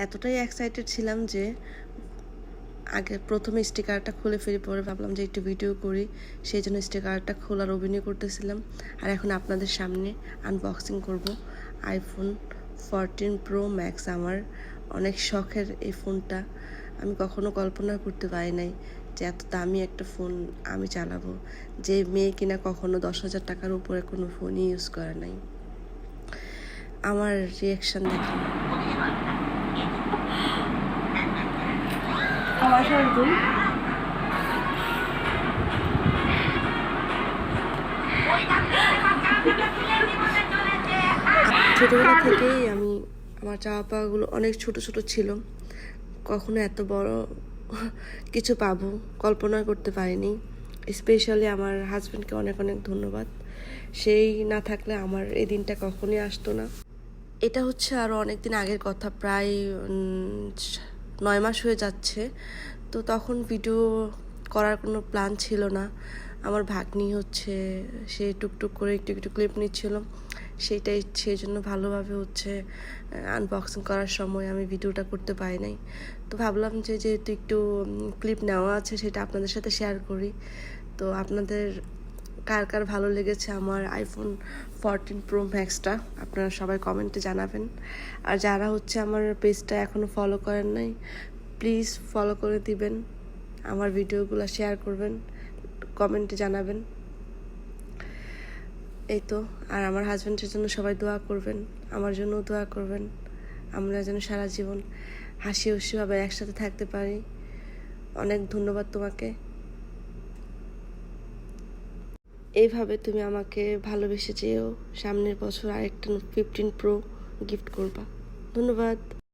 এতটাই এক্সাইটেড ছিলাম যে আগে প্রথমে স্টিকারটা খুলে ফেরি, পরে ভাবলাম যে একটু ভিডিও করি, সেই জন্য স্টিকারটা খোলার অভিনয় করতেছিলাম। আর এখন আপনাদের সামনে আনবক্সিং করব আইফোন 14 প্রো ম্যাক্স। আমার অনেক শখের এই ফোনটা। আমি কখনো কল্পনা করতে পারি নাই যে এত দামি একটা ফোন আমি চালাবো, যে মেয়ে কিনা কখনো 10,000 টাকার উপরে কোনো ফোনই ইউজ করে নাই। আমার রিয়াকশান দেখেন। ছোটবেলা থেকেই আমার চাওয়া পাওয়াগুলো অনেক ছোট ছোট ছিল। কখনো এত বড় কিছু পাবো কল্পনা করতে পারিনি। স্পেশালি আমার হাজব্যান্ডকে অনেক অনেক ধন্যবাদ। সেই না থাকলে আমার এই দিনটা কখনোই আসতো না। এটা হচ্ছে আরও অনেক দিন আগের কথা, প্রায় 9 মাস হয়ে যাচ্ছে। তো তখন ভিডিও করার কোনো প্ল্যান ছিল না। আমার ভাগ্নি হচ্ছে সে টুকটুক করে একটু একটু ক্লিপ নিচ্ছিল, সেইটাই সেই জন্য ভালোভাবে হচ্ছে আনবক্সিং করার সময় আমি ভিডিওটা করতে পারি নাই। তো ভাবলাম যে যেহেতু একটু ক্লিপ নেওয়া আছে সেটা আপনাদের সাথে শেয়ার করি। তো আপনাদের কার কার ভালো লেগেছে আমার আইফোন 14 প্রো ম্যাক্সটা আপনারা সবাই কমেন্টে জানাবেন। আর যারা হচ্ছে আমার পেজটা এখনও ফলো করেন নাই, প্লিজ ফলো করে দিবেন, আমার ভিডিওগুলো শেয়ার করবেন, কমেন্টে জানাবেন। এই তো। আর আমার হাজব্যান্ডের জন্য সবাই দোয়া করবেন, আমার জন্যও দোয়া করবেন। আমরা যেন সারা জীবন হাসি খুশিভাবে একসাথে থাকতে পারি। অনেক ধন্যবাদ তোমাকে। এইভাবে তুমি আমাকে ভালোবেসে যেও। সামনের বছর আরেকটা 15 প্রো গিফট করবা। ধন্যবাদ।